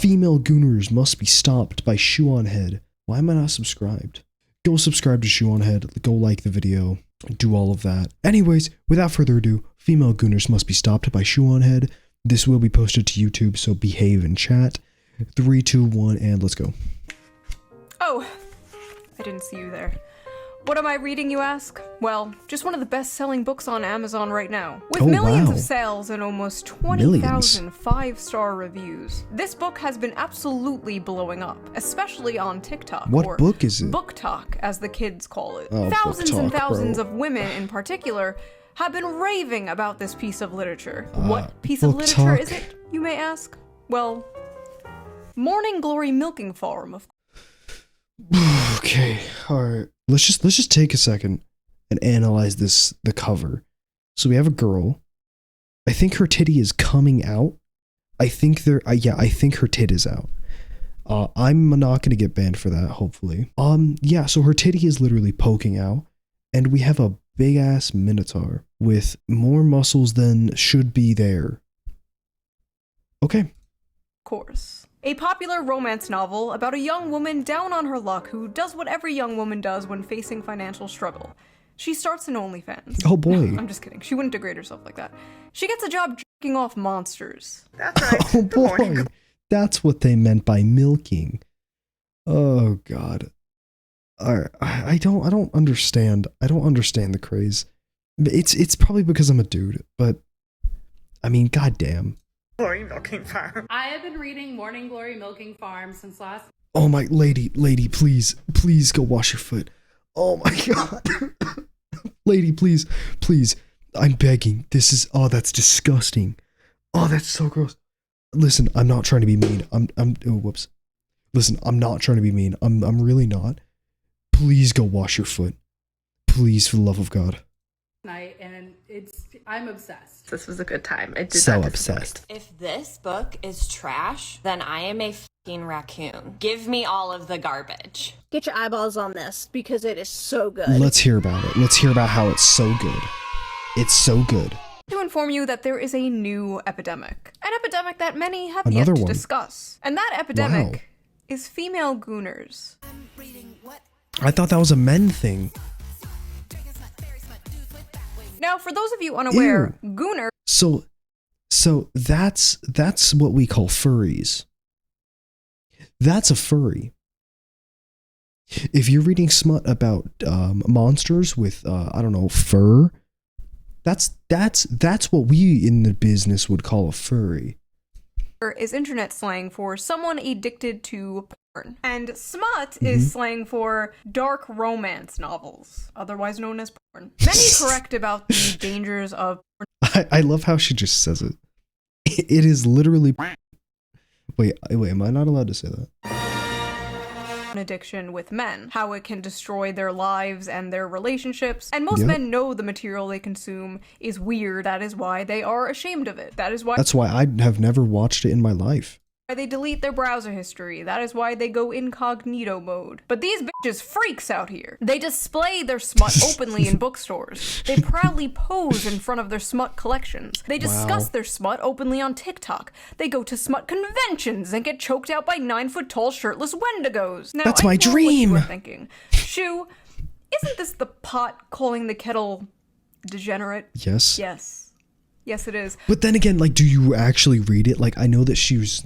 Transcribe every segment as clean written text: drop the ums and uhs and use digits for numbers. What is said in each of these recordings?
Female Gooners must be stopped by SHOEONHEAD. Why am I not subscribed? Go subscribe to SHOEONHEAD, go like the video, do all of that. Anyways, without further ado, Female Gooners must be stopped by SHOEONHEAD. This will be posted to YouTube, so behave in chat. 3, 2, 1, and let's go. Oh, I didn't see you there. What am I reading, you ask? Well, just one of the best-selling books on Amazon right now, with millions of sales and almost 20,000 5-star reviews. This book has been absolutely blowing up, especially on TikTok. What book is it? Book Talk, as the kids call it. Oh, thousands Book and Talk, thousands bro. of women, in particular, have been raving about this piece of literature. What piece Book of literature Talk. is it, you may ask? Well, Morning Glory Milking Farm, of course. Okay, alright. Let's just take a second and analyze the cover. So we have a girl. I think her titty is coming out. I think I think her tit is out. I'm not gonna get banned for that, hopefully. Yeah, so her titty is literally poking out, and we have a big ass minotaur with more muscles than should be there. Okay. Course. A popular romance novel about a young woman down on her luck who does what every young woman does when facing financial struggle. She starts an OnlyFans. Oh boy. I'm just kidding. She wouldn't degrade herself like that. She gets a job jerking off monsters. That's right. Oh boy. That's what they meant by milking. Oh god. I don't understand. I don't understand the craze. It's probably because I'm a dude, but I mean, goddamn. Glory Milking Farm. I have been reading Morning Glory Milking Farm since last. Oh my lady, please go wash your foot. Oh my god. Lady, please. I'm begging. This is, oh, that's disgusting. Oh, that's so gross. Listen, I'm not trying to be mean. Oh, whoops. Listen, I'm not trying to be mean. I'm really not. Please go wash your foot. Please, for the love of God. Night, and I'm obsessed. This was a good time. It did So not obsessed. If this book is trash, then I am a fucking raccoon. Give me all of the garbage. Get your eyeballs on this because it is so good. Let's hear about it. Let's hear about how it's so good. It's so good. To inform you that there is a new epidemic. An epidemic that many have Another yet to one. discuss. And that epidemic Wow. is female gooners. I thought that was a men thing. Now, for those of you unaware, gooner So that's what we call furries. That's a furry. If you're reading smut about monsters with I don't know, fur, that's what we in the business would call a furry. is internet slang for someone addicted to porn. And smut is slang for dark romance novels, otherwise known as porn. Many correct about the dangers of I love how she just says it. It is literally. Wait, am I not allowed to say that? addiction with men, how it can destroy their lives and their relationships, and most Yep. men know the material they consume is weird. That is why they are ashamed of it. That is why That's why I have never watched it in my life. they delete their browser history. That is why they go incognito mode. But these bitches freaks out here. They display their smut openly in bookstores. They proudly pose in front of their smut collections. They discuss their smut openly on TikTok. They go to smut conventions and get choked out by 9-foot-tall shirtless wendigos. Now, That's I my know what dream. you are thinking. Shoo, isn't this the pot calling the kettle degenerate? Yes. Yes. Yes, it is. But then again, like, do you actually read it? Like, I know that she's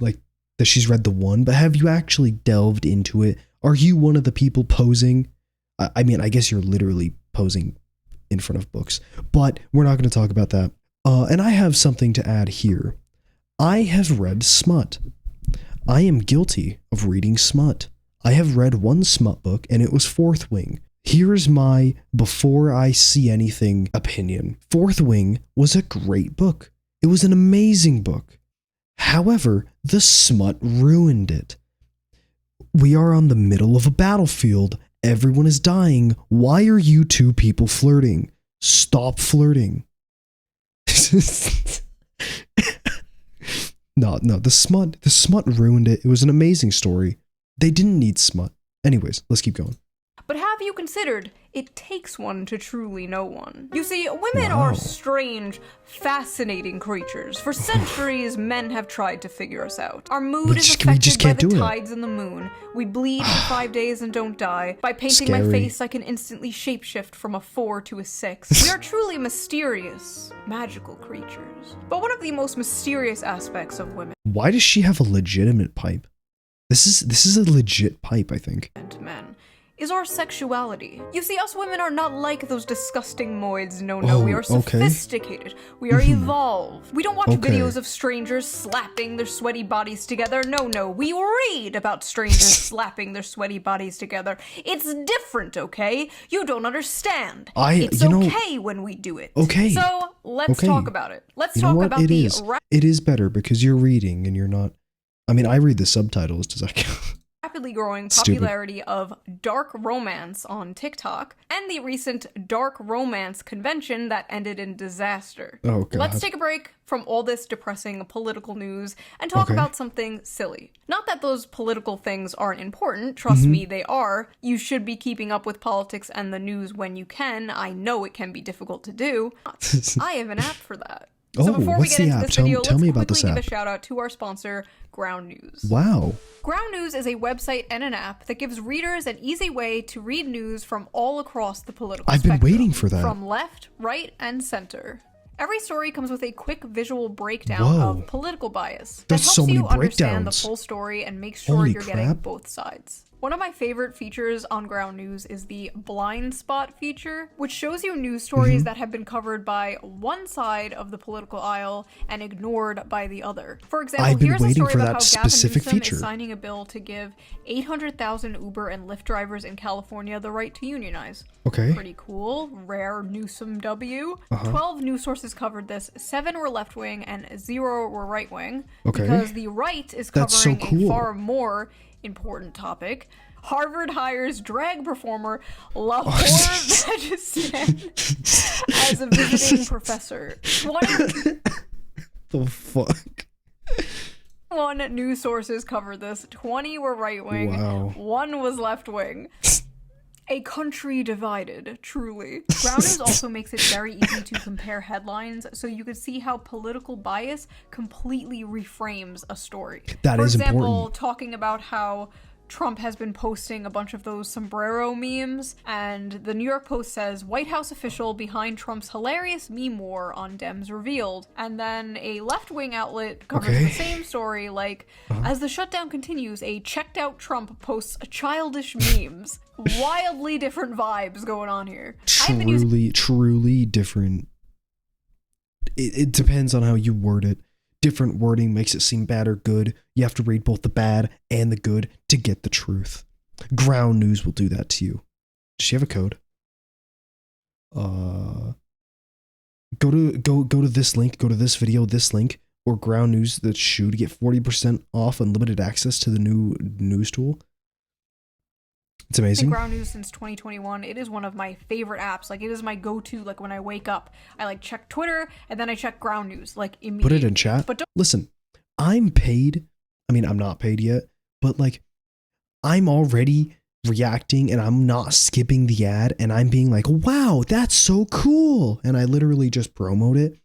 read the one, but have you actually delved into it? Are you one of the people posing? I mean, I guess you're literally posing in front of books, but we're not going to talk about that. And I have something to add here. I have read smut. I am guilty of reading smut. I have read one smut book, and it was Fourth Wing. Here's my before I see anything opinion. Fourth Wing was a great book. It was an amazing book. However, the smut ruined it. We are on the middle of a battlefield. Everyone is dying. Why are you two people flirting? Stop flirting. No, the smut ruined it. It was an amazing story. They didn't need smut. Anyways, let's keep going. But have have you considered it takes one to truly know one? You see, women are strange, fascinating creatures. For centuries, men have tried to figure us out. Our mood is affected by the tides and the moon. We bleed for 5 days and don't die. By painting my face, I can instantly shapeshift from a 4 to a 6. We are truly mysterious, magical creatures. But one of the most mysterious aspects of women— Why does she have a legitimate pipe? This is a legit pipe, I think. And men is our sexuality. You see, us women are not like those disgusting moids. No, we are sophisticated. We are evolved. We don't watch videos of strangers slapping their sweaty bodies together. No, we read about strangers slapping their sweaty bodies together. It's different, okay? You don't understand. It's okay when we do it. Okay. So, let's talk about it. Let's you know talk what? about It is better because you're reading and you're not— I mean, I read the subtitles. Does that count? Rapidly growing popularity of dark romance on TikTok and the recent dark romance convention that ended in disaster. Oh, God. Let's take a break from all this depressing political news and talk about something silly. Not that those political things aren't important. Trust me, they are. You should be keeping up with politics and the news when you can. I know it can be difficult to do. I have an app for that. So before we get into this video, let's quickly give a shout out to our sponsor, Ground News. Wow. Ground News is a website and an app that gives readers an easy way to read news from all across the political spectrum. I've been waiting for that. From left, right, and center. Every story comes with a quick visual breakdown of political bias that helps you understand the full story and make sure you're getting both sides. One of my favorite features on Ground News is the blind spot feature, which shows you news stories that have been covered by one side of the political aisle and ignored by the other. For example, here's a story about how Gavin Newsom is signing a bill to give 800,000 Uber and Lyft drivers in California the right to unionize. Okay. Pretty cool. Rare Newsom W. 12 news sources covered this. 7 were left-wing and 0 were right-wing. Okay. Because the right is covering a far more important topic. Harvard hires drag performer Lahore Vagistan as a visiting professor. The fuck? 1 news sources covered this. 20 were right-wing. Wow. 1 was left-wing. A country divided, truly. Ground News also makes it very easy to compare headlines, so you can see how political bias completely reframes a story. That is important. For example, talking about how Trump has been posting a bunch of those sombrero memes, and the New York Post says, White House official behind Trump's hilarious meme war on Dems revealed. And then a left-wing outlet covers the same story, like, as the shutdown continues, a checked-out Trump posts childish memes. Wildly different vibes going on here. Truly different. It depends on how you word it. Different wording makes it seem bad or good. You have to read both the bad and the good to get the truth. Ground News will do that to you. Does she have a code? Go to this link, go to this video, this link, or Ground News, the shoe, to get 40% off unlimited access to the new news tool. It's amazing. Ground News since 2021. It is one of my favorite apps. Like, it is my go-to. Like, when I wake up, I like check Twitter and then I check Ground News. Like, immediately. Put it in chat. But listen, I'm paid. I mean, I'm not paid yet, but like, I'm already reacting and I'm not skipping the ad and I'm being like, wow, that's so cool. And I literally just promote it.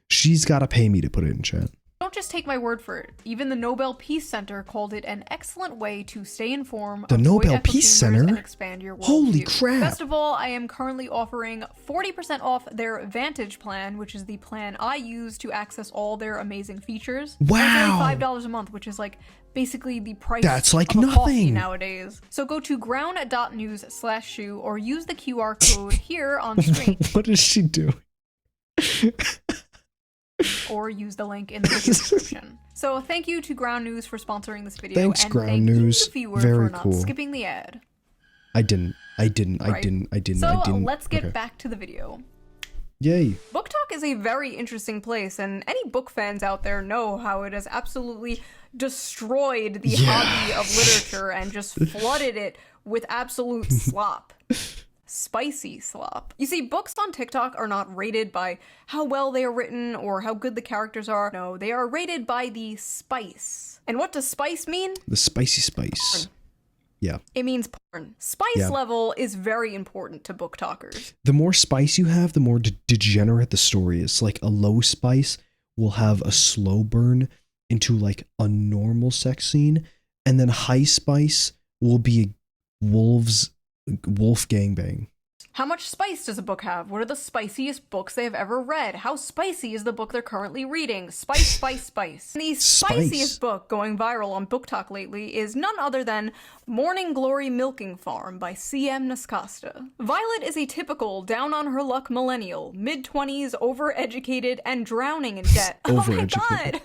She's got to pay me to put it in chat. Don't just take my word for it. Even the Nobel Peace Center called it an excellent way to stay informed. The Nobel Peace Center? And expand your worldview. Holy crap. Best of all, I am currently offering 40% off their Vantage plan, which is the plan I use to access all their amazing features. Wow. It's only $5 a month, which is like basically the price That's like of a coffee nothing nowadays. So go to ground.news/shoe or use the QR code here on screen. What is she doing? Or use the link in the video description. So thank you to Ground News for sponsoring this video. Thanks, and Ground thank News. You, the viewer, Very for not cool. skipping the ad. I didn't. So let's get back to the video. Yay. Book Talk is a very interesting place, and any book fans out there know how it has absolutely destroyed the hobby of literature and just flooded it with absolute slop. Spicy slop. You see, books on TikTok are not rated by how well they are written or how good the characters are. No, they are rated by the spice. And what does spice mean? The spicy spice. Yeah. It means porn. Spice level is very important to book talkers. The more spice you have, the more degenerate the story is. Like a low spice will have a slow burn into like a normal sex scene, and then high spice will be a wolf gangbang. How much spice does a book have? What are the spiciest books they have ever read? How spicy is the book they're currently reading? Spice, spice, spice. The spiciest book going viral on Book Talk lately is none other than Morning Glory Milking Farm by C.M. Nascosta. Violet is a typical down-on-her-luck millennial, mid-20s, overeducated, and drowning in debt. Oh my god!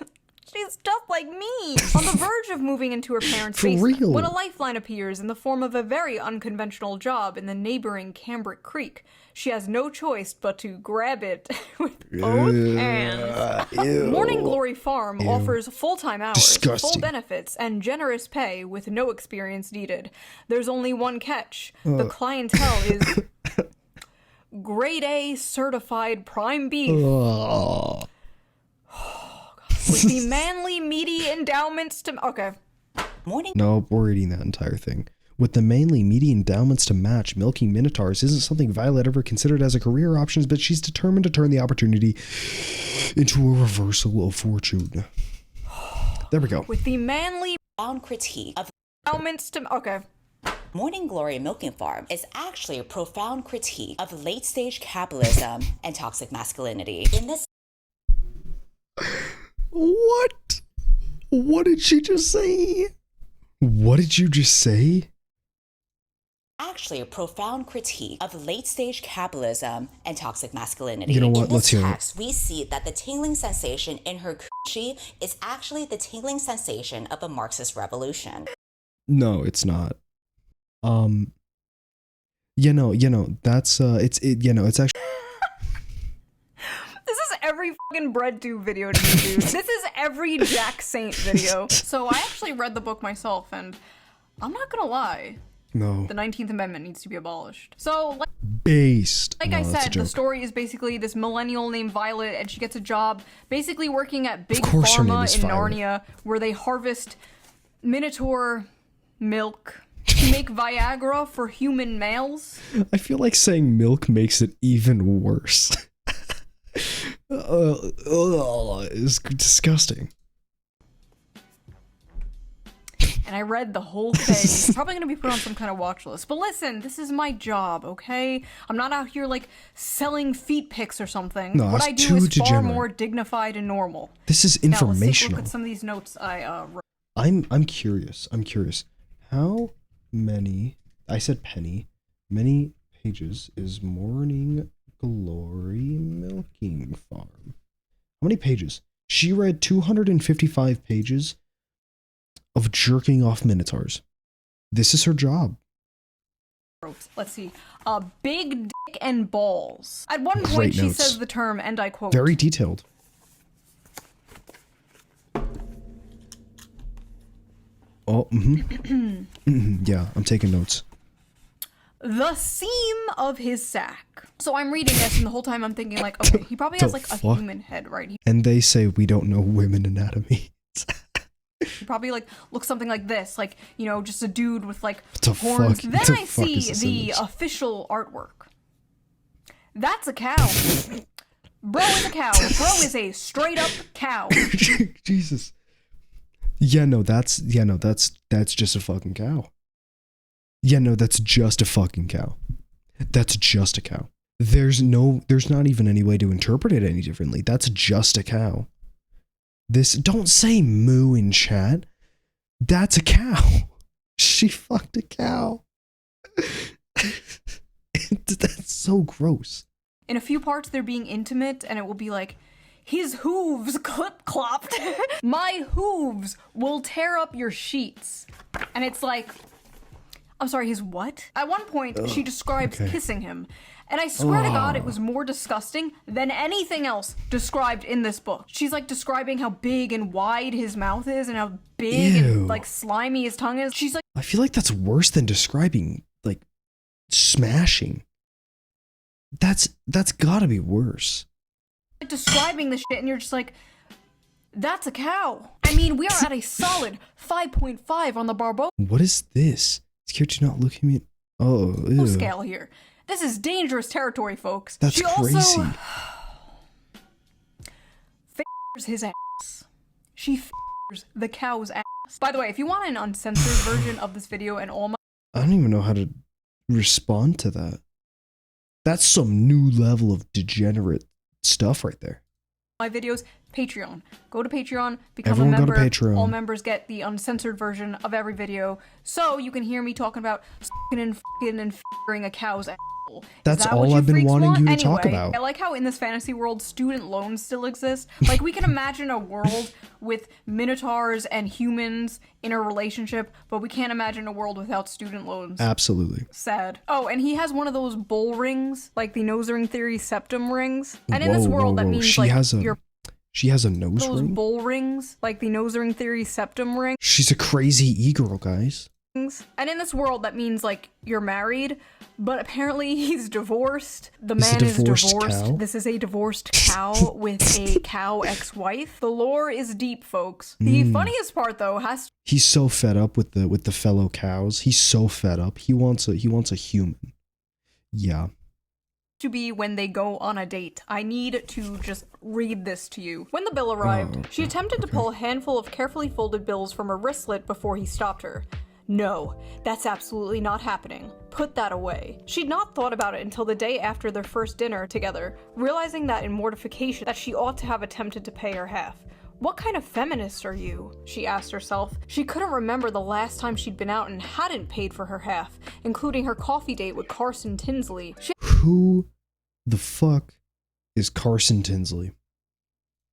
She's just like me! On the verge of moving into her parents' basement, when a lifeline appears in the form of a very unconventional job in the neighboring Cambric Creek. She has no choice but to grab it with both hands. Morning Glory Farm offers full-time hours, full benefits, and generous pay with no experience needed. There's only one catch. The clientele is grade A certified prime beef. With the manly, meaty endowments to... Okay. No, we're reading that entire thing. With the manly, meaty endowments to match, milking minotaurs isn't something Violet ever considered as a career option, but she's determined to turn the opportunity into a reversal of fortune. There we go. With the manly... critique of endowments to... Okay. Morning Glory Milking Farm is actually a profound critique of late-stage capitalism and toxic masculinity. In this... What? What did she just say? What did you just say? Actually, a profound critique of late-stage capitalism and toxic masculinity. You know what? In Let's this hear text, we see that the tingling sensation in her coochie is actually the tingling sensation of a Marxist revolution. No, it's not. That's it's actually. This is every fucking BreadTube video to me, dude. This is every Jack Saint video. So I actually read the book myself, and I'm not gonna lie. No. The 19th Amendment needs to be abolished. So, like I said, the story is basically this millennial named Violet, and she gets a job basically working at Big Pharma in Narnia, where they harvest minotaur milk to make Viagra for human males. I feel like saying milk makes it even worse. It's disgusting. And I read the whole thing. It's probably gonna be put on some kind of watch list. But listen, this is my job, okay? I'm not out here like selling feet pics or something. No, what I do is far more dignified and normal. This is informational. Now, let's take a look at some of these notes I wrote. I'm curious. How many? I said penny. Many pages is Morning Glory Milking Farm? How many pages? She read 255 pages of jerking off minotaurs. This is her job. Let's see. Big dick and balls. At one point, she says the term, and I quote, very detailed. Oh, yeah, I'm taking notes. The seam of his sack. So I'm reading this, and the whole time I'm thinking, like, okay, he probably has, like, a human head, right? And they say we don't know women anatomy. He probably, like, looks something like this. Like, you know, just a dude with, like, horns. Then I see the official artwork. That's a cow. Bro is a cow. Bro is a straight-up cow. Jesus. Yeah, no, that's just a fucking cow. Yeah, no, that's just a fucking cow. That's just a cow. There's not even any way to interpret it any differently. That's just a cow. Don't say moo in chat. That's a cow. She fucked a cow. That's so gross. In a few parts, they're being intimate, and it will be like, his hooves clip-clopped. My hooves will tear up your sheets. And it's like, I'm sorry, his what? At one point, she describes kissing him. And I swear to God, it was more disgusting than anything else described in this book. She's like describing how big and wide his mouth is and how big and like slimy his tongue is. She's like, I feel like that's worse than describing like smashing. That's gotta be worse. Describing the shit and you're just like, that's a cow. I mean, we are at a solid 5.5 on the Barbo. What is this? Scared to not look at me. Oh, No ew. scale here. This is dangerous territory, folks. That's she crazy. also f***ers his ass. She f***ers the cow's ass. By the way, if you want an uncensored version of this video and all my I don't even know how to respond to that. That's some new level of degenerate stuff right there. videos, Patreon. Go to Patreon, become Everyone a go to member. Patreon. All members get the uncensored version of every video, so you can hear me talking about s***ing and f***ing and f***ing a cow's asshole. That's Is that all what you I've been freaks wanting want? you to Anyway, talk about. I like how in this fantasy world, student loans still exist. Like, we can imagine a world with minotaurs and humans in a relationship, but we can't imagine a world without student loans. Absolutely. Sad. Oh, and he has one of those bull rings, like the nose ring theory septum rings. And in this world, that means She like has a your she has a nose those ring. bull rings, like the nose ring theory septum rings. She's a crazy e-girl, guys. And in this world, that means like you're married, but apparently he's divorced. The He's a man is divorced divorced. cow? This is a divorced cow with a cow ex-wife. The lore is deep, folks. The funniest part, though, has He's so fed up with the fellow cows. He's so fed up. He wants a human. Yeah. to be when they go on a date. I need to just read this to you. When the bill arrived, she attempted to pull a handful of carefully folded bills from her wristlet before he stopped her. No, that's absolutely not happening. Put that away. She'd not thought about it until the day after their first dinner together, realizing that in mortification that she ought to have attempted to pay her half. What kind of feminist are you? She asked herself. She couldn't remember the last time she'd been out and hadn't paid for her half, including her coffee date with Carson Tinsley. She Who the fuck is Carson Tinsley?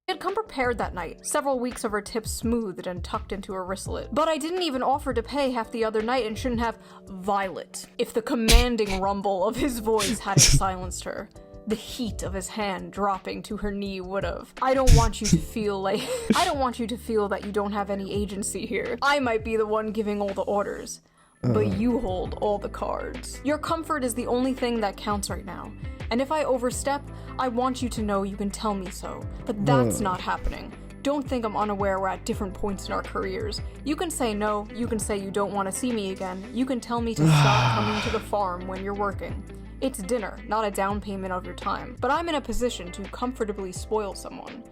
had come prepared that night, several weeks of her tips smoothed and tucked into her wristlet. But I didn't even offer to pay half the other night and shouldn't have Violet, if the commanding rumble of his voice hadn't silenced her. The heat of his hand dropping to her knee would've. I don't want you to feel that you don't have any agency here. I might be the one giving all the orders, but you hold all the cards. Your comfort is the only thing that counts right now. And if I overstep, I want you to know you can tell me so. But that's not happening. Don't think I'm unaware we're at different points in our careers. You can say no, you can say you don't want to see me again, you can tell me to stop coming to the farm when you're working. It's dinner, not a down payment of your time. But I'm in a position to comfortably spoil someone.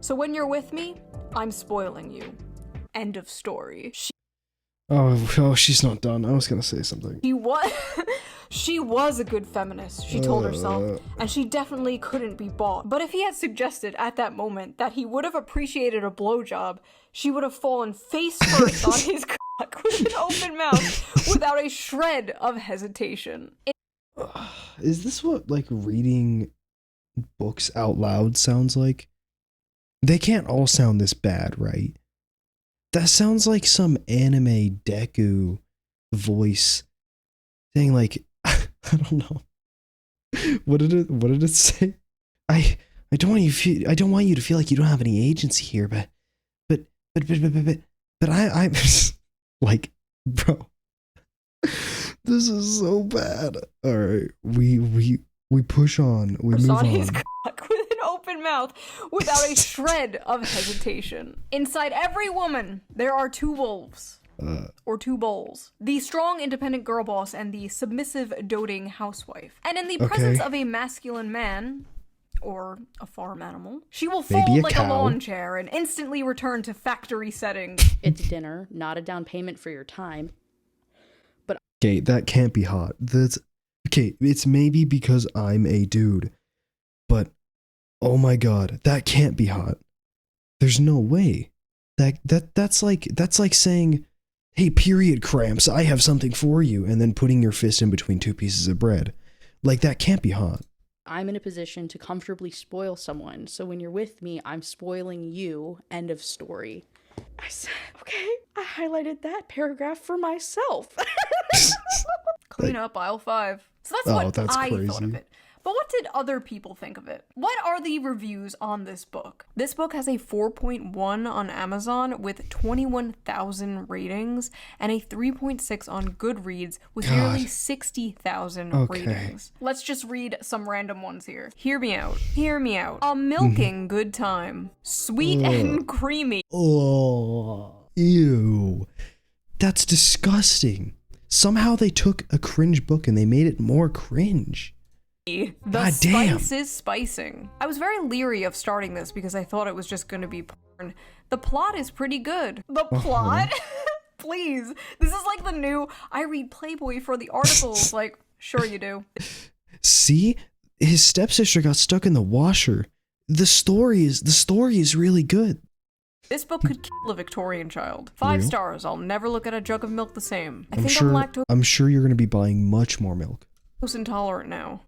So when you're with me, I'm spoiling you. End of story. Oh, she's not done. I was gonna say something. She was a good feminist, she told herself, and she definitely couldn't be bought. But if he had suggested at that moment that he would have appreciated a blowjob, she would have fallen face first on his cock with an open mouth without a shred of hesitation. Is this what like reading books out loud sounds like? They can't all sound this bad, right? That sounds like some anime deku voice saying like I don't know. What did it say? I don't want you to feel like you don't have any agency here, but I like, bro. This is so bad. All right, we push on. We move on on. His cock with an open mouth without a shred of hesitation. Inside every woman, there are two wolves. Or two bulls. The strong, independent girl boss and the submissive, doting housewife. And in the presence of a masculine man, or a farm animal, she will fold like a lawn chair and instantly return to factory settings. It's dinner, not a down payment for your time. Okay, that can't be hot. That's okay. It's maybe because I'm a dude, but oh my god, that can't be hot. There's no way. That's like saying, "Hey, period cramps, I have something for you," and then putting your fist in between two pieces of bread. Like that can't be hot. I'm in a position to comfortably spoil someone, so when you're with me, I'm spoiling you. End of story. I said, okay, I highlighted that paragraph for myself. Clean up aisle 5. So that's what I crazy. thought of it. But what did other people think of it? What are the reviews on this book? This book has a 4.1 on Amazon with 21,000 ratings and a 3.6 on Goodreads with nearly 60,000 ratings. Let's just read some random ones here. Hear me out. Hear me out. A milking good time. Sweet and creamy. Oh, ew. That's disgusting. Somehow they took a cringe book and they made it more cringe. The God damn. spice is spicing. I was very leery of starting this because I thought it was just going to be porn. The plot is pretty good. The plot? Please. This is like the new, I read Playboy for the articles. Like, sure you do. See? His stepsister got stuck in the washer. The story is really good. This book could kill a Victorian child. 5 Real? stars. I'll never look at a jug of milk the same. I I'm think sure I'm lactose I'm sure you're gonna be buying much more milk. intolerant now.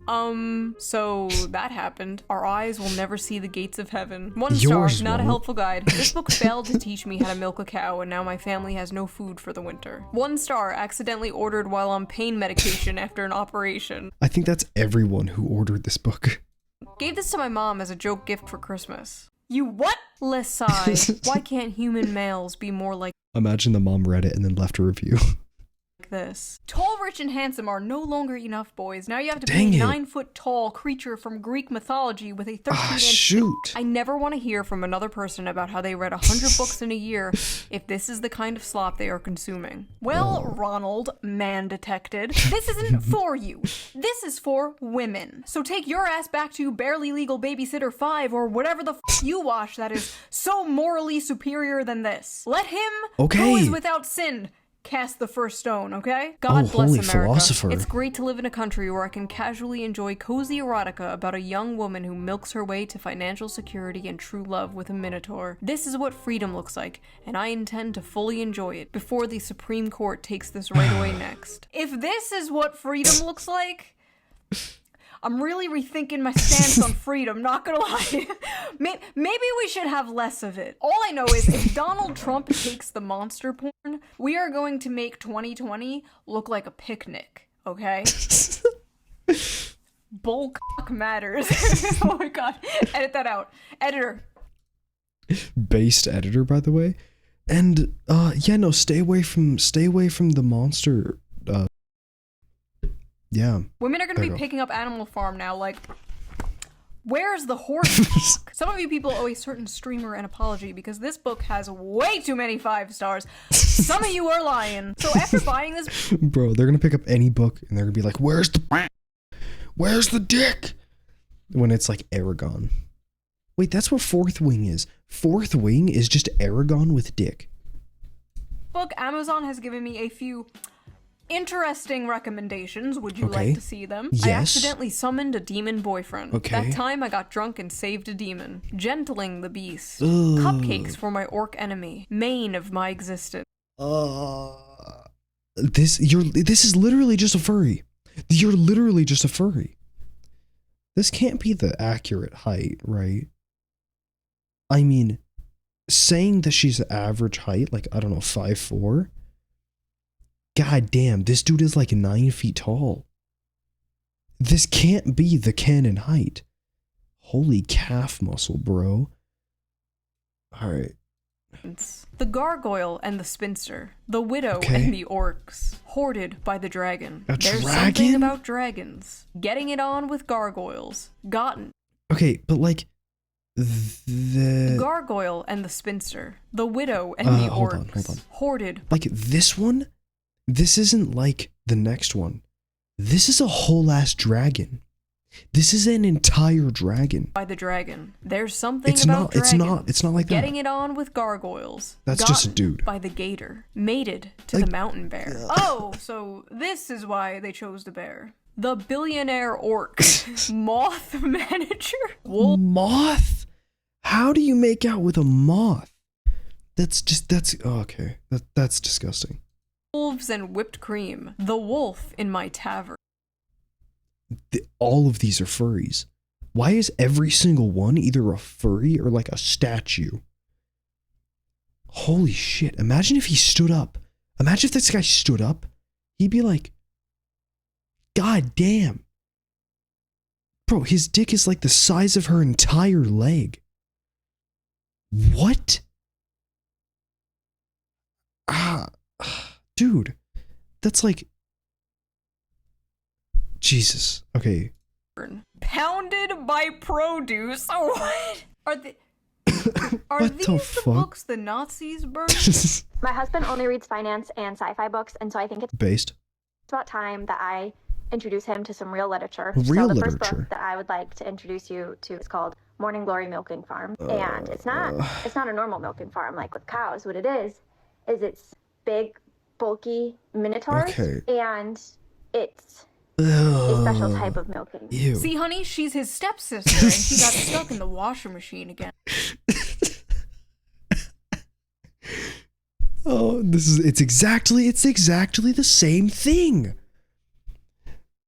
So that happened. Our eyes will never see the gates of heaven. 1 Yours star, not a won't. helpful guide. This book failed to teach me how to milk a cow, and now my family has no food for the winter. 1 star, accidentally ordered while on pain medication after an operation. I think that's everyone who ordered this book. Gave this to my mom as a joke gift for Christmas. You what? Less sigh. Why can't human males be more like Imagine the mom read it and then left a review. this? Tall, rich, and handsome are no longer enough, boys. Now you have to Dang be a it. 9-foot-tall creature from Greek mythology with a 13-inch... Shoot. I never want to hear from another person about how they read 100 books in a year if this is the kind of slop they are consuming. Well, Ronald, man detected, this isn't for you. This is for women. So take your ass back to Barely Legal Babysitter 5 or whatever the f you watch that is so morally superior than this. Let him Okay. who is without sin cast the first stone, okay? God Oh, bless holy America. philosopher. It's great to live in a country where I can casually enjoy cozy erotica about a young woman who milks her way to financial security and true love with a minotaur. This is what freedom looks like, and I intend to fully enjoy it before the Supreme Court takes this right away next. If this is what freedom looks like, I'm really rethinking my stance on freedom, not gonna lie. Maybe we should have less of it. All I know is if Donald Trump takes the monster porn, we are going to make 2020 look like a picnic, okay? Bullcock matters. Oh my god. Edit that out. Editor. Based editor, by the way. And yeah, no, stay away from the monster. Yeah. Women are going to There be you go. picking up Animal Farm now, like, where's the horse? Some of you people owe a certain streamer an apology because this book has way too many 5 stars. Some of you are lying. So after buying this, Bro, they're gonna pick up any book and they're gonna be like, where's the dick? When it's like Aragon. Wait, that's what Fourth Wing is. Fourth Wing is just Aragon with dick. book, Amazon has given me a few interesting recommendations. Would you Okay. like to see them? I Yes. accidentally summoned a demon boyfriend. Okay. That time I got drunk and saved a demon. Gentling the beast. Ugh. Cupcakes for my orc enemy. Main of my existence. This is literally just a furry. You're literally just a furry. This can't be the accurate height, right? I mean, saying that she's average height, like, I don't know, 5'4". God damn, this dude is like 9 feet tall. This can't be the canon height. Holy calf muscle, bro. Alright. The gargoyle and the spinster. The widow Okay. and the orcs. Hoarded by the dragon. A There's dragon? something about dragons. Getting it on with gargoyles. Gotten. Okay, but like, the... Gargoyle and the spinster. The widow and the hold orcs. on. Hoarded Like, this one, this isn't like the next one. This is a whole ass dragon. This is an entire dragon. by the dragon. There's something It's about not, dragons. it's not like that. Getting it on with gargoyles. That's just a Gotten dude. By the gator. Mated to Like- the mountain bear. Oh, so this is why they chose the bear. The billionaire orc. Moth manager. Wolf. Moth? How do you make out with a moth? That's okay. That's disgusting. Wolves and whipped cream. The wolf in my tavern. All of these are furries. Why is every single one either a furry or like a statue? Holy shit. Imagine if he stood up. Imagine if this guy stood up. He'd be like, God damn. Bro, his dick is like the size of her entire leg. What? Dude, that's like... Jesus. Okay. Pounded by produce. Oh, what? Are What these the the fuck? books the Nazis burned? My husband only reads finance and sci-fi books, and so I think it's Based. about time that I introduce him to some real literature. Real so the first literature. book that I would like to introduce you to is called Morning Glory Milking Farm. And it's not a normal milking farm like with cows. What it is it's big, bulky minotaurs. Okay. And it's a special type of milking. Ew. See, honey, she's his stepsister, and she got stuck in the washer machine again. Oh, it's exactly the same thing.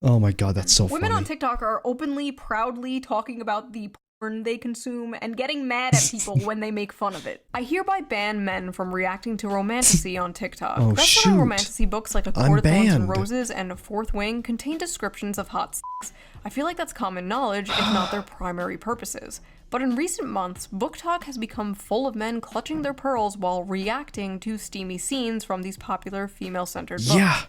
Oh my god, that's so Women funny. on TikTok are openly, proudly talking about the porn they consume and getting mad at people when they make fun of it. I hereby ban men from reacting to romantasy on TikTok. Oh, That's shoot. why romantasy books like A I'm Court of Thorns and banned. Roses and A Fourth Wing contain descriptions of hot sex. I feel like that's common knowledge, if not their primary purposes. But in recent months, book talk has become full of men clutching their pearls while reacting to steamy scenes from these popular female-centered books. Yeah.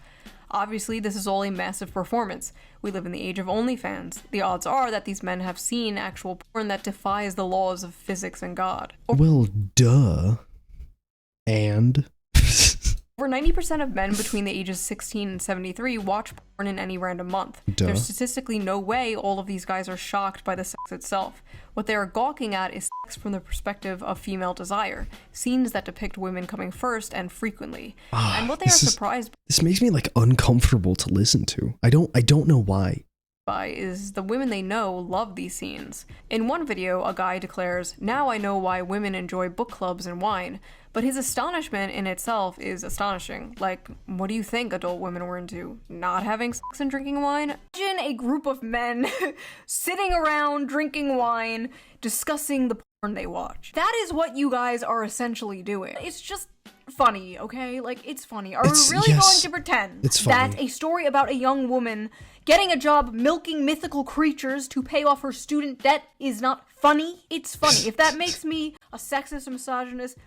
Obviously, this is all a massive performance. We live in the age of OnlyFans. The odds are that these men have seen actual porn that defies the laws of physics and God. Well, duh. And Over 90% of men between the ages 16 and 73 watch porn in any random month. Duh. There's statistically no way all of these guys are shocked by the sex itself. What they are gawking at is sex from the perspective of female desire, scenes that depict women coming first and frequently. And what they are surprised this makes me like uncomfortable to listen to. I don't know why. by is the women they know love these scenes. In one video, a guy declares, "Now I know why women enjoy book clubs and wine." But his astonishment in itself is astonishing. Like, what do you think adult women were into? Not having sex and drinking wine? Imagine a group of men sitting around drinking wine, discussing the porn they watch. That is what you guys are essentially doing. It's just funny, okay? Like, it's funny. Are we really going to pretend it's funny. that a story about a young woman getting a job milking mythical creatures to pay off her student debt is not funny? It's funny. If that makes me a sexist and misogynist,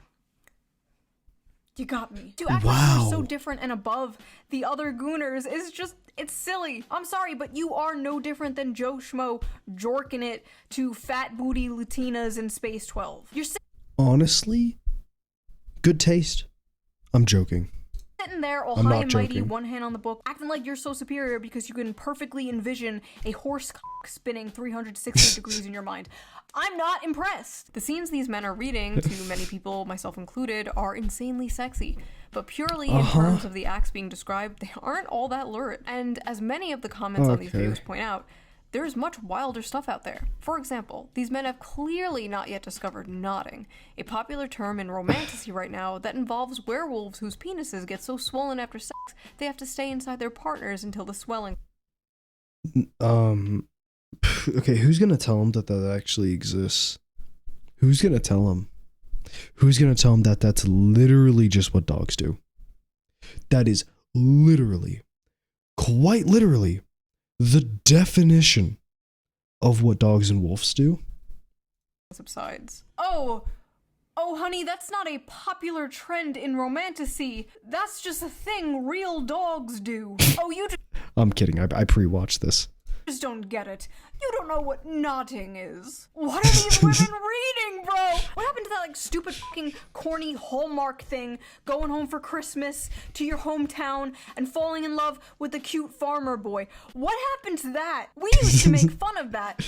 you got me. To act like you're so different and above the other Gooners is just, it's silly. I'm sorry, but you are no different than Joe Schmo jorking it to fat booty Latinas in Space 12. You're Honestly, good taste. I'm joking. sitting there all I'm high not and mighty, joking. one hand on the book, acting like you're so superior because you can perfectly envision a horse cock spinning 360 degrees in your mind. I'm not impressed. The scenes these men are reading, to many people, myself included, are insanely sexy. But purely in terms of the acts being described, they aren't all that lurid. And as many of the comments on these videos point out, there's much wilder stuff out there. For example, these men have clearly not yet discovered nodding, a popular term in romantasy right now that involves werewolves whose penises get so swollen after sex they have to stay inside their partners until the swelling. Okay, who's gonna tell him that that actually exists? Who's gonna tell him? Who's gonna tell him that that's literally just what dogs do? That is literally, quite literally, the definition of what dogs and wolves do. Subsides. Oh, honey, that's not a popular trend in romantasy. That's just a thing real dogs do. Oh, you I'm kidding. I pre-watched this. just don't get it. You don't know what nodding is. What are these women reading, bro? What happened to that, like, stupid fucking corny Hallmark thing, going home for Christmas to your hometown and falling in love with the cute farmer boy? What happened to that? We used to make fun of that.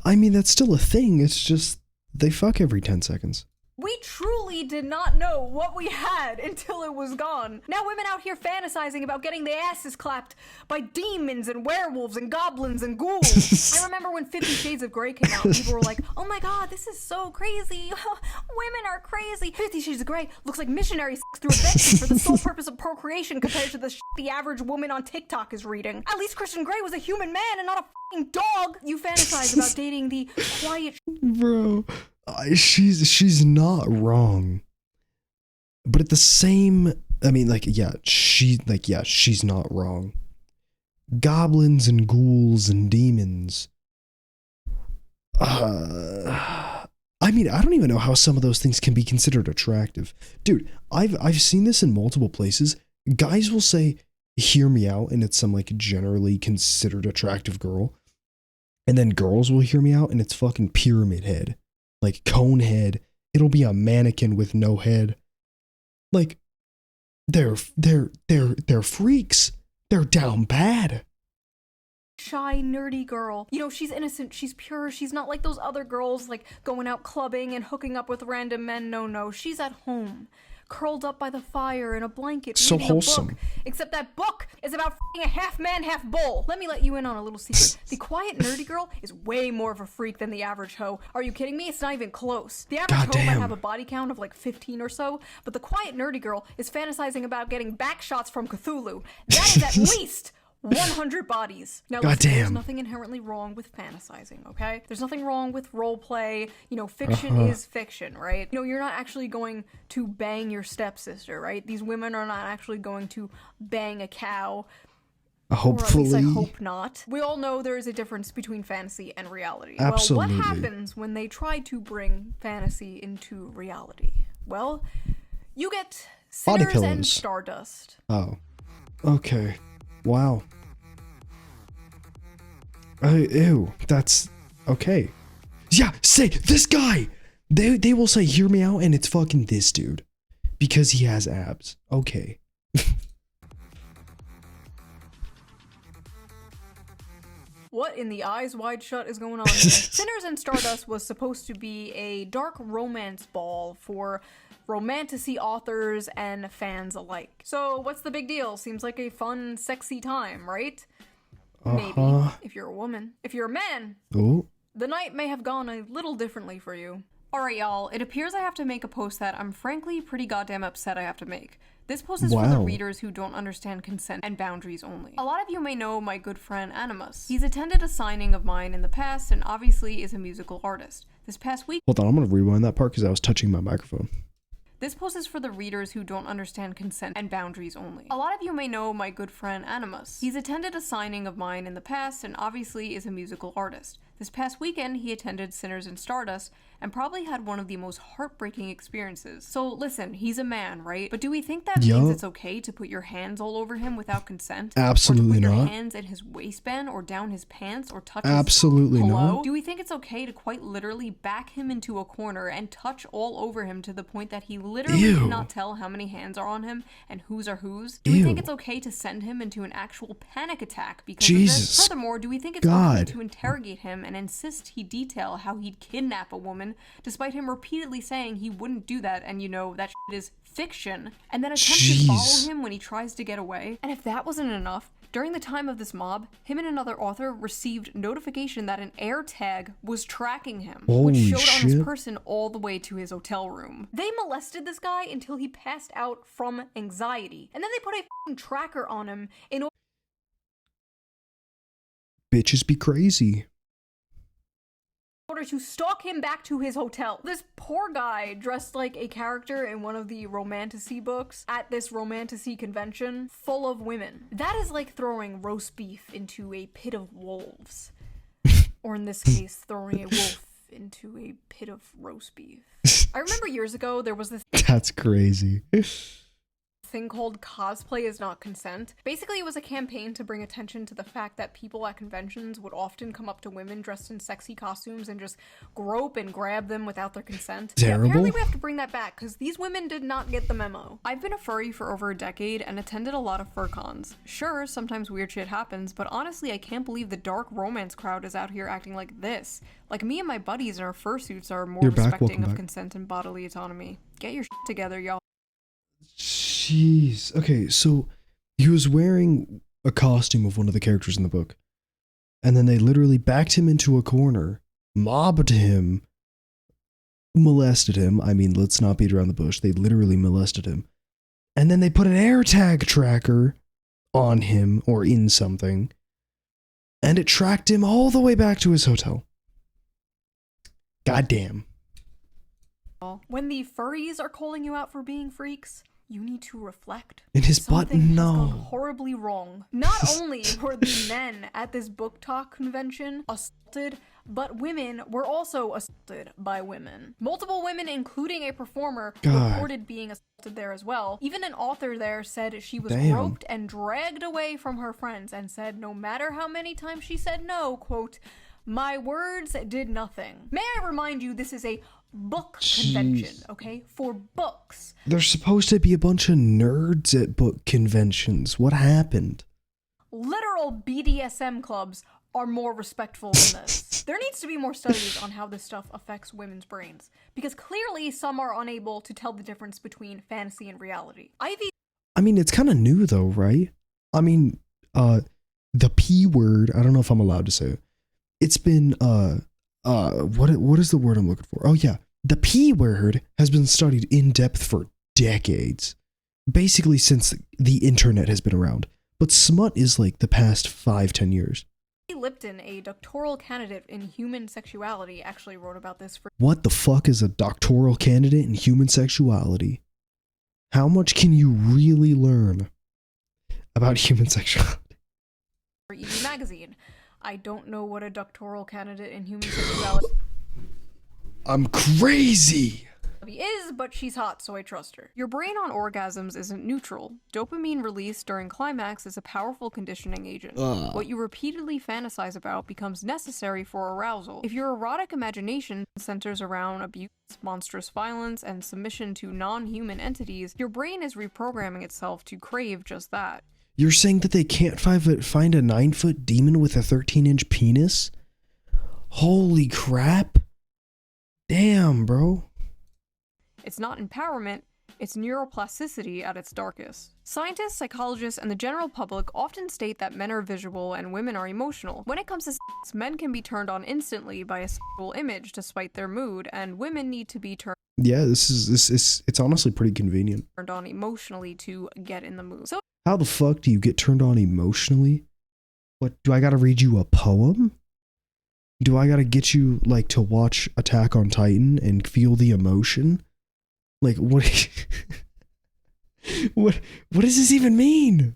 I mean, that's still a thing. It's just they fuck every 10 seconds. We truly did not know what we had until it was gone. Now women out here fantasizing about getting their asses clapped by demons and werewolves and goblins and ghouls. I remember when 50 Shades of Grey came out, people were like, oh my god, this is so crazy. Women are crazy. 50 Shades of Grey looks like missionary sex through a bedroom for the sole purpose of procreation compared to the shit the average woman on TikTok is reading. At least Christian Grey was a human man and not a fucking dog. You fantasize about dating the quiet Bro, she's not wrong. But at the same, I mean, like, she's not wrong. Goblins and ghouls and demons. I mean, I don't even know how some of those things can be considered attractive. Dude, I've seen this in multiple places. Guys will say, hear me out, and it's some, like, generally considered attractive girl. And then girls will hear me out, and it's fucking Pyramid Head. Like, cone head. It'll be a mannequin with no head. Like, they're freaks. They're down bad. Shy, nerdy girl. You know, she's innocent, she's pure, she's not like those other girls, like, going out clubbing and hooking up with random men. No, she's at home, curled up by the fire in a blanket, So reading wholesome. a book. Except that book is about f***ing a half man, half bull. Let me let you in on a little secret. The quiet, nerdy girl is way more of a freak than the average hoe. Are you kidding me? It's not even close. The average hoe might have a body count of like 15 or so, but the quiet, nerdy girl is fantasizing about getting back shots from Cthulhu. That is at least 100 bodies. Now, listen, there's nothing inherently wrong with fantasizing, okay? There's nothing wrong with role play. You know, fiction is fiction, right? You know, you're not actually going to bang your stepsister, right? These women are not actually going to bang a cow. Hopefully. Or at least I hope not. We all know there is a difference between fantasy and reality. Absolutely. Well, what happens when they try to bring fantasy into reality? Well, you get Sinners and Stardust. Oh. Okay. Wow. Ew. That's okay. Yeah, say this guy. They will say hear me out, and it's fucking this dude. Because he has abs. Okay. What in the eyes wide shut is going on here? Sinners and Stardust was supposed to be a dark romance ball for romantasy authors and fans alike. So what's the big deal? Seems like a fun, sexy time, right? Maybe, if you're a woman. If you're a man, the night may have gone a little differently for you. Alright y'all, it appears I have to make a post that I'm frankly pretty goddamn upset I have to make. This post is for the readers who don't understand consent and boundaries only. A lot of you may know my good friend Animus. He's attended a signing of mine in the past and obviously is a musical artist. This past week— Hold on, I'm gonna rewind that part because I was touching my microphone. This post is for the readers who don't understand consent and boundaries only. A lot of you may know my good friend Animus. He's attended a signing of mine in the past and obviously is a musical artist. This past weekend, he attended Sinners and Stardust and probably had one of the most heartbreaking experiences. So listen, he's a man, right? But do we think that means it's okay to put your hands all over him without consent? Absolutely or to put not. your hands in his waistband or down his pants or touch Absolutely his not. Do we think it's okay to quite literally back him into a corner and touch all over him to the point that he literally cannot tell how many hands are on him and whose are whose? Do we think it's okay to send him into an actual panic attack because of this? Furthermore, do we think it's okay to interrogate him and insist he detail how he'd kidnap a woman, despite him repeatedly saying he wouldn't do that and, you know, that shit is fiction, and then attempt to follow him when he tries to get away? And if that wasn't enough, during the time of this mob, him and another author received notification that an air tag was tracking him, which showed on his person all the way to his hotel room. They molested this guy until he passed out from anxiety, and then they put a f***ing tracker on him in Bitches be crazy. order to stalk him back to his hotel. This poor guy dressed like a character in one of the romantasy books at this romantasy convention full of women. That is like throwing roast beef into a pit of wolves. Or in this case, throwing a wolf into a pit of roast beef. I remember years ago there was this— That's crazy. thing called cosplay is not consent. Basically, it was a campaign to bring attention to the fact that people at conventions would often come up to women dressed in sexy costumes and just grope and grab them without their consent. Terrible. Yeah, apparently we have to bring that back because these women did not get the memo. I've been a furry for over a decade and attended a lot of fur cons. Sure, sometimes weird shit happens, but honestly, I can't believe the dark romance crowd is out here acting like this. Like, me and my buddies in our fursuits are more respecting of consent and bodily autonomy. Get your shit together, y'all. Jeez. Okay, so he was wearing a costume of one of the characters in the book. And then they literally backed him into a corner, mobbed him, molested him. I mean, let's not beat around the bush. They literally molested him. And then they put an AirTag tracker on him or in something. And it tracked him all the way back to his hotel. Goddamn. When the furries are calling you out for being freaks, you need to reflect. In his butt, Something no. has gone horribly wrong. Not only were the men at this book talk convention assaulted, but women were also assaulted by women. Multiple women, including a performer, reported being assaulted there as well. Even an author there said she was groped and dragged away from her friends and said no matter how many times she said no, quote, "My words did nothing." May I remind you, this is a book convention, okay? For books. There's supposed to be a bunch of nerds at book conventions. What happened? literal BDSM clubs are more respectful than this. There needs to be more studies on how this stuff affects women's brains, because clearly some are unable to tell the difference between fantasy and reality. I mean, it's kind of new though, right? I mean, the P word, I don't know if I'm allowed to say it. It's been, what is the word I'm looking for? Oh yeah. The P word has been studied in depth for decades. Basically since the internet has been around. But smut is like the past 5-10 years. Lipton, a doctoral candidate in human sexuality, actually wrote about this for What the fuck is a doctoral candidate in human sexuality? How much can you really learn about human sexuality? ED Magazine. I don't know what a doctoral candidate in human sexuality I'm crazy! is, but she's hot, so I trust her. Your brain on orgasms isn't neutral. Dopamine release during climax is a powerful conditioning agent. What you repeatedly fantasize about becomes necessary for arousal. If your erotic imagination centers around abuse, monstrous violence, and submission to non-human entities, your brain is reprogramming itself to crave just that. You're saying that they can't find a 9-foot demon with a 13-inch penis? Holy crap. Damn, bro. It's not empowerment, it's neuroplasticity at its darkest. Scientists, psychologists, and the general public often state that men are visual and women are emotional. When it comes to sex, men can be turned on instantly by a sexual image despite their mood, and women need to be turned Yeah, it's honestly pretty convenient. on emotionally to get in the mood. So How the fuck do you get turned on emotionally? What, do I gotta read you a poem? Do I gotta get you, like, to watch Attack on Titan and feel the emotion? Like, what? what does this even mean?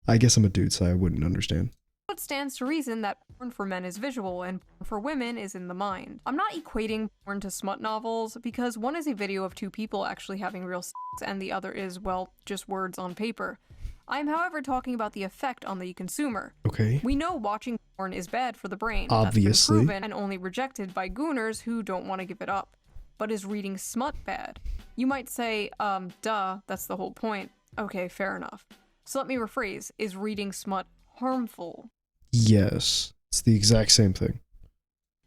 I guess I'm a dude, so I wouldn't understand. it stands to reason that porn for men is visual and porn for women is in the mind. I'm not equating porn to smut novels, because one is a video of two people actually having real sex and the other is, well, just words on paper. I am, however, talking about the effect on the consumer. Okay. We know watching porn is bad for the brain. Obviously. That's been proven and only rejected by Gooners who don't want to give it up. But is reading smut bad? You might say, duh, that's the whole point. Okay, fair enough. So let me rephrase, is reading smut harmful? Yes. It's the exact same thing.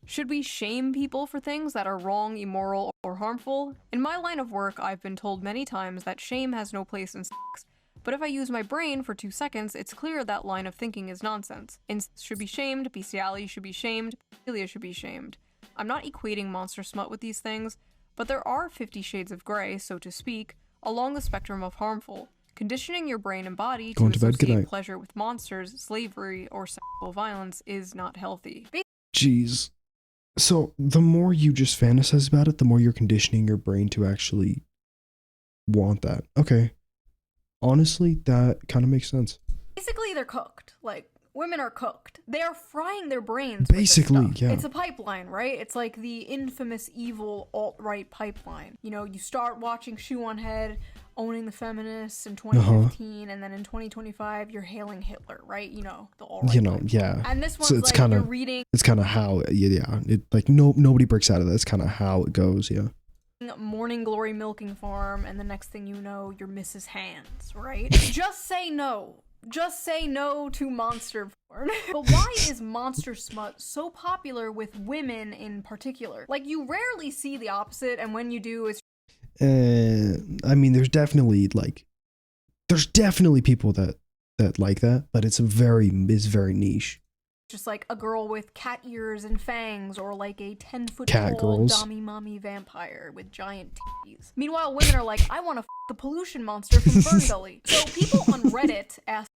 Should we shame people for things that are wrong, immoral, or harmful? In my line of work, I've been told many times that shame has no place in sex. But if I use my brain for 2 seconds, it's clear that line of thinking is nonsense. Incest should be shamed, bestiality should be shamed, pedophilia should be shamed. I'm not equating monster smut with these things, but there are 50 shades of gray, so to speak, along the spectrum of harmful. Conditioning your brain and body to associate pleasure with monsters, slavery, or sexual violence is not healthy. Jeez. So the more you just fantasize about it, the more you're conditioning your brain to actually want that. Okay. Honestly, that kind of makes sense. Basically, they're cooked. Like, women are cooked. They are frying their brains. Basically, with this stuff. yeah. It's a pipeline, right? It's like the infamous evil alt-right pipeline. You know, you start watching SHOEONHEAD, owning the feminists in 2015, and then in 2025, you're hailing Hitler, right? You know, the alt-right. You know, yeah. And this one's So it's like, kinda, you're reading... It's kind of how, yeah. It, like, nobody breaks out of that. It's kind of how it goes, yeah. Morning Glory Milking Farm, and the next thing you know, you're Mrs. Hands, right? Just say no. Just say no to monster porn. But why is monster smut so popular with women in particular? Like, you rarely see the opposite, and when you do, it's... I mean, there's definitely people that like that, but it's very niche. Just like a girl with cat ears and fangs, or like a 10-foot Cat tall girls. dummy mommy vampire with giant titties. Meanwhile, women are like, I want to f the pollution monster from Fern Gully. So people on Reddit asked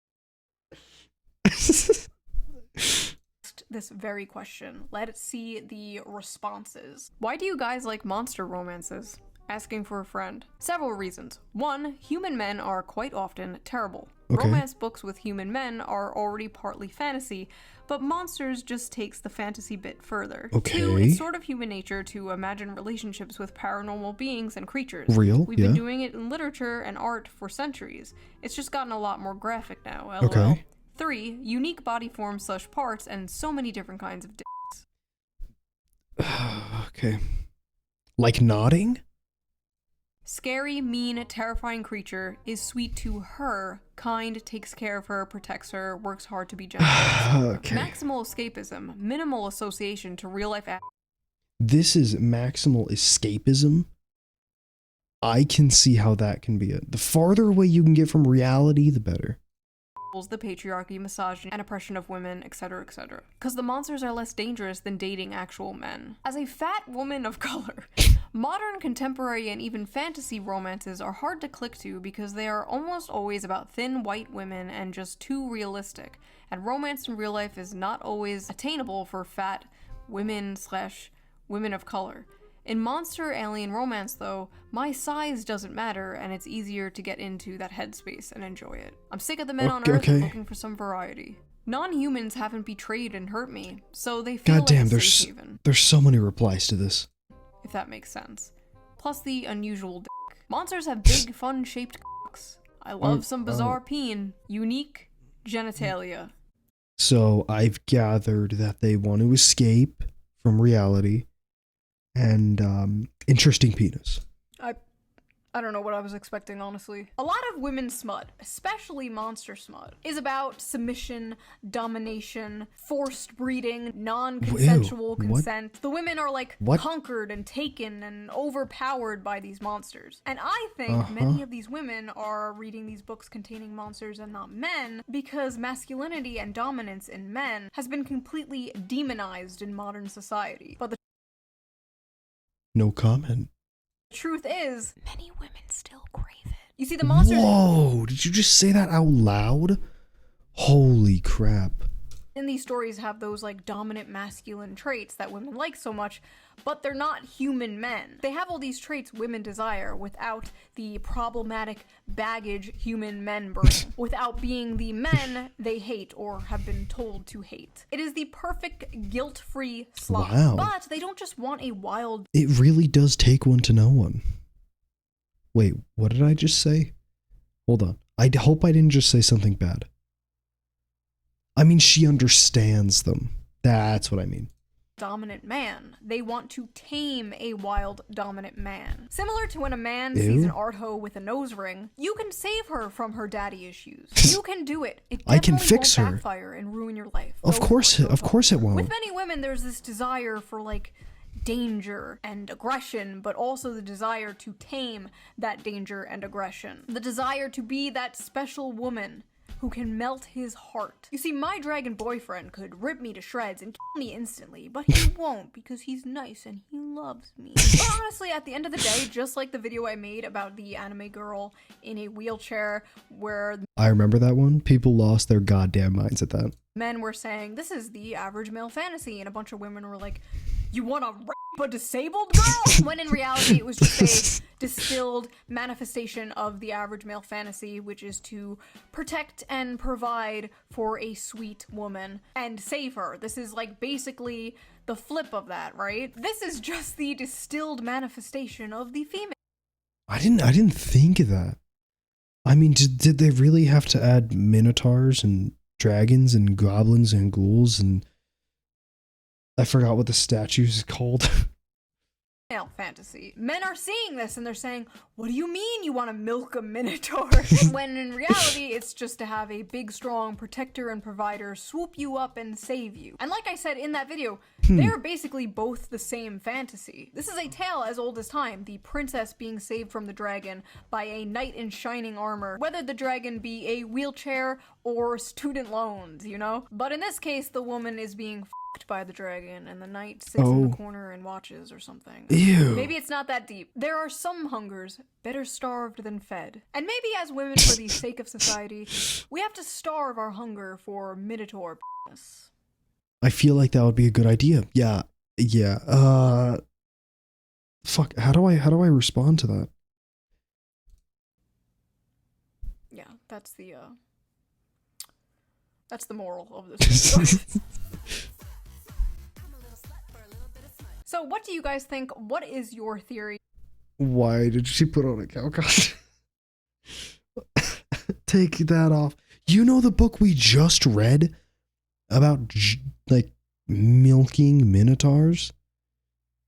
this very question. Let's see the responses. Why do you guys like monster romances? Asking for a friend. Several reasons. 1, human men are quite often terrible. Okay. Romance books with human men are already partly fantasy, but monsters just takes the fantasy bit further. Okay. 2, it's sort of human nature to imagine relationships with paranormal beings and creatures. Real, We've yeah. been doing it in literature and art for centuries. It's just gotten a lot more graphic now, lol. Okay. 3, unique body forms / parts and so many different kinds of dicks. Okay. Like nodding? Scary, mean, terrifying creature is sweet to her, kind, takes care of her, protects her, works hard to be gentle. Okay. Maximal escapism, minimal association to real life. This is maximal escapism. I can see how that can be it. The farther away you can get from reality, the better. The patriarchy, misogyny, and oppression of women, etc., etc. Because the monsters are less dangerous than dating actual men. As a fat woman of color, modern, contemporary, and even fantasy romances are hard to click to because they are almost always about thin white women and just too realistic, and romance in real life is not always attainable for fat women/women of color. In monster alien romance, though, my size doesn't matter, and it's easier to get into that headspace and enjoy it. I'm sick of the men on Earth and looking for some variety. Non-humans haven't betrayed and hurt me, so they feel like a safe haven. There's so many replies to this. If that makes sense. Plus the unusual dick. Monsters have big, fun-shaped cocks. I love some bizarre peen. Unique genitalia. So I've gathered that they want to escape from reality. And interesting penis. I don't know what I was expecting, honestly. A lot of women's smut, especially monster smut, is about submission, domination, forced breeding, non-consensual consent. The women are like conquered and taken and overpowered by these monsters. And I think many of these women are reading these books containing monsters and not men because masculinity and dominance in men has been completely demonized in modern society. But the no comment. truth is, many women still crave it. You see, the monsters. Whoa, did you just say that out loud? Holy crap. In these stories have those like dominant masculine traits that women like so much, but they're not human men. They have all these traits women desire without the problematic baggage human men bring, without being the men they hate or have been told to hate. It is the perfect guilt-free slot. Wow. But they don't just want a wild. It really does take one to know one. Wait, what did I just say? Hold on. I hope I didn't just say something bad. I mean, she understands them. That's what I mean. Dominant man. They want to tame a wild dominant man. Similar to when a man sees an art hoe with a nose ring, you can save her from her daddy issues. You can do it. It I can fix won't her. Backfire and ruin your life. Of course it won't. With many women, there's this desire for like danger and aggression, but also the desire to tame that danger and aggression. The desire to be that special woman who can melt his heart. You see, my dragon boyfriend could rip me to shreds and kill me instantly, but he won't because he's nice and he loves me. But honestly, at the end of the day, just like the video I made about the anime girl in a wheelchair where I remember that one. People lost their goddamn minds at that. men were saying, this is the average male fantasy, and a bunch of women were like, you want to rape a disabled girl? When in reality, it was just a distilled manifestation of the average male fantasy, which is to protect and provide for a sweet woman and save her. This is like basically the flip of that, right? This is just the distilled manifestation of the female. I didn't think of that. I mean, did they really have to add minotaurs and dragons and goblins and ghouls and I forgot what the statue is called. Male fantasy. Men are seeing this and they're saying, what do you mean you want to milk a minotaur? When in reality, it's just to have a big, strong protector and provider swoop you up and save you. And like I said in that video, they're basically both the same fantasy. This is a tale as old as time, the princess being saved from the dragon by a knight in shining armor, whether the dragon be a wheelchair or student loans, you know? But in this case, the woman is being by the dragon and the knight sits in the corner and watches or something. Ew. Maybe it's not that deep. There are some hungers better starved than fed. And maybe as women, for the sake of society, we have to starve our hunger for minotaur penis. I feel like that would be a good idea. Yeah. Fuck, how do I respond to that? Yeah, that's the moral of this story. So what do you guys think? What is your theory? Why did she put on a cow costume? Take that off. You know the book we just read about like milking minotaurs?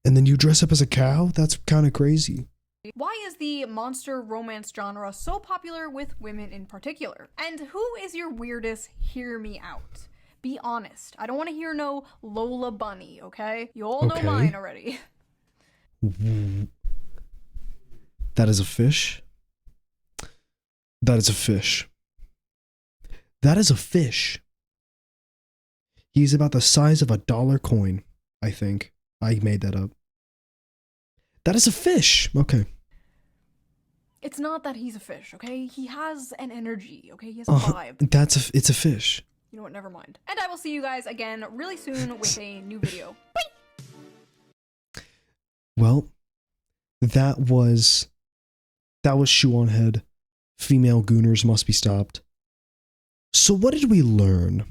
And then you dress up as a cow? That's kind of crazy. Why is the monster romance genre so popular with women in particular? And who is your weirdest hear me out? Be honest. I don't want to hear no Lola Bunny, okay? You all know Okay. mine already. That is a fish. That is a fish. That is a fish. He's about the size of a dollar coin, I think. I made that up. That is a fish. Okay. It's not that he's a fish, okay? He has an energy, okay? He has a vibe. It's a fish. You know what? Never mind. And I will see you guys again really soon with a new video. Bye! Well, that was SHOEONHEAD. Female Gooners must be stopped. So what did we learn?